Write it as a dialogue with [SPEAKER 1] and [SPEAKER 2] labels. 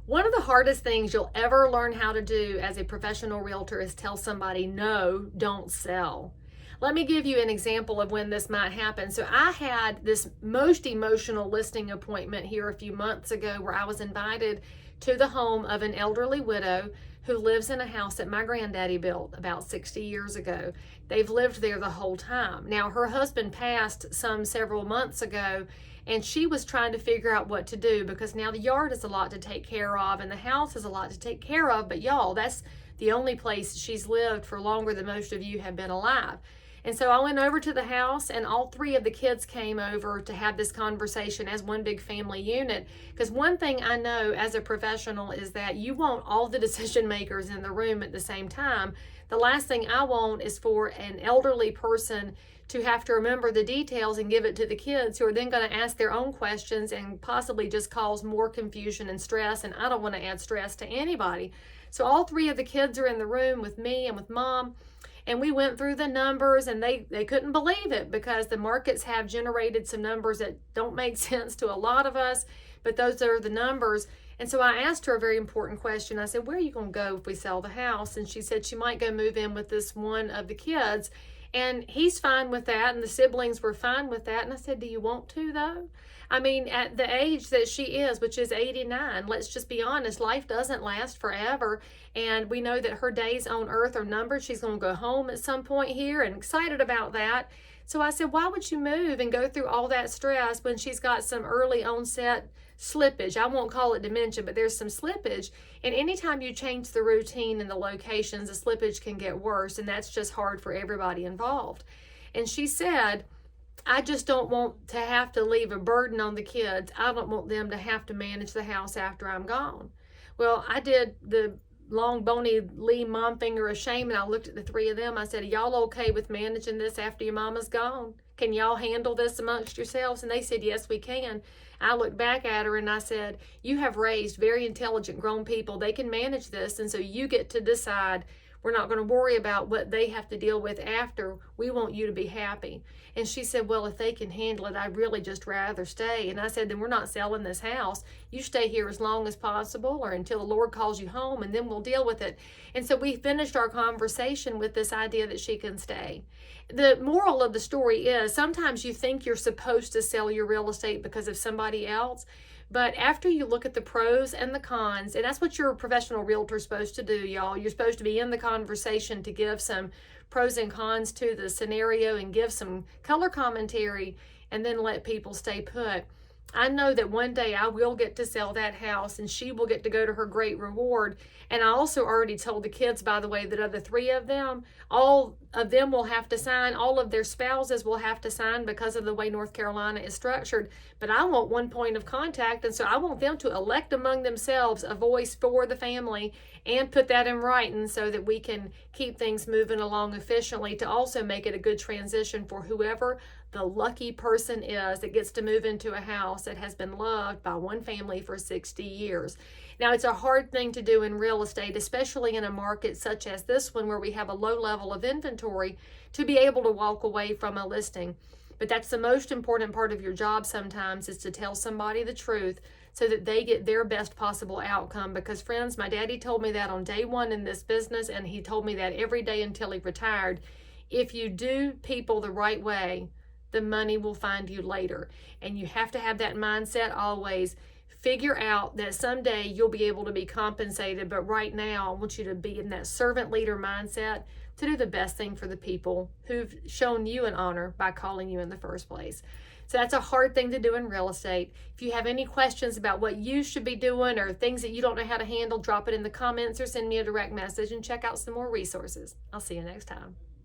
[SPEAKER 1] One of the hardest things you'll ever learn how to do as a professional realtor is tell somebody, no, don't sell. Let me give you an example of when this might happen. So I had this most emotional listing appointment here a few months ago where I was invited to the home of an elderly widow who lives in a house that my granddaddy built about 60 years ago. They've lived there the whole time. Now, her husband passed several months ago, and she was trying to figure out what to do because now the yard is a lot to take care of and the house is a lot to take care of. But y'all, that's the only place she's lived for longer than most of you have been alive. And so I went over to the house, and all three of the kids came over to have this conversation as one big family unit. Because one thing I know as a professional is that you want all the decision makers in the room at the same time. The last thing I want is for an elderly person to have to remember the details and give it to the kids, who are then going to ask their own questions and possibly just cause more confusion and stress. And I don't want to add stress to anybody. So all three of the kids are in the room with me and with Mom. And we went through the numbers, and they couldn't believe it because the markets have generated some numbers that don't make sense to a lot of us, but those are the numbers. And so I asked her a very important question. I said, where are you going to go if we sell the house? And she said she might go move in with this one of the kids. And he's fine with that, and the siblings were fine with that. And I said, do you want to, though? I mean, at the age that she is, which is 89, let's just be honest, life doesn't last forever. And we know that her days on earth are numbered. She's going to go home at some point here, and excited about that. So I said, why would you move and go through all that stress when she's got some early onset slippage? I won't call it dementia, but there's some slippage. And anytime you change the routine and the locations, the slippage can get worse. And that's just hard for everybody involved. And she said, I just don't want to have to leave a burden on the kids. I don't want them to have to manage the house after I'm gone. Well, I did the long bony Leigh mom finger of shame, and I looked at the three of them. I said, are y'all okay with managing this after your mama's gone? Can y'all handle this amongst yourselves? And they said, yes, we can. I looked back at her and I said, you have raised very intelligent grown people. They can manage this, and so you get to decide. We're not going to worry about what they have to deal with after. We want you to be happy. And she said, well, if they can handle it, I'd really just rather stay. And I said, then we're not selling this house. You stay here as long as possible or until the Lord calls you home, and then we'll deal with it. And so we finished our conversation with this idea that she can stay. The moral of the story is sometimes you think you're supposed to sell your real estate because of somebody else. But after you look at the pros and the cons, and that's what your professional realtor is supposed to do, y'all. You're supposed to be in the conversation to give some pros and cons to the scenario and give some color commentary, and then let people stay put. I know that one day I will get to sell that house, and she will get to go to her great reward. And I also already told the kids, by the way, that of the three of them, all of them will have to sign, all of their spouses will have to sign because of the way North Carolina is structured. But I want one point of contact, and so I want them to elect among themselves a voice for the family and put that in writing so that we can keep things moving along efficiently, to also make it a good transition for whoever the lucky person is that gets to move into a house that has been loved by one family for 60 years. Now, it's a hard thing to do in real estate, especially in a market such as this one where we have a low level of inventory, to be able to walk away from a listing. But that's the most important part of your job sometimes, is to tell somebody the truth so that they get their best possible outcome. Because friends, my daddy told me that on day one in this business, and he told me that every day until he retired. If you do people the right way, the money will find you later. And you have to have that mindset always. Figure out that someday you'll be able to be compensated, but right now I want you to be in that servant leader mindset to do the best thing for the people who've shown you an honor by calling you in the first place. So that's a hard thing to do in real estate. If you have any questions about what you should be doing or things that you don't know how to handle, drop it in the comments or send me a direct message, and check out some more resources. I'll see you next time.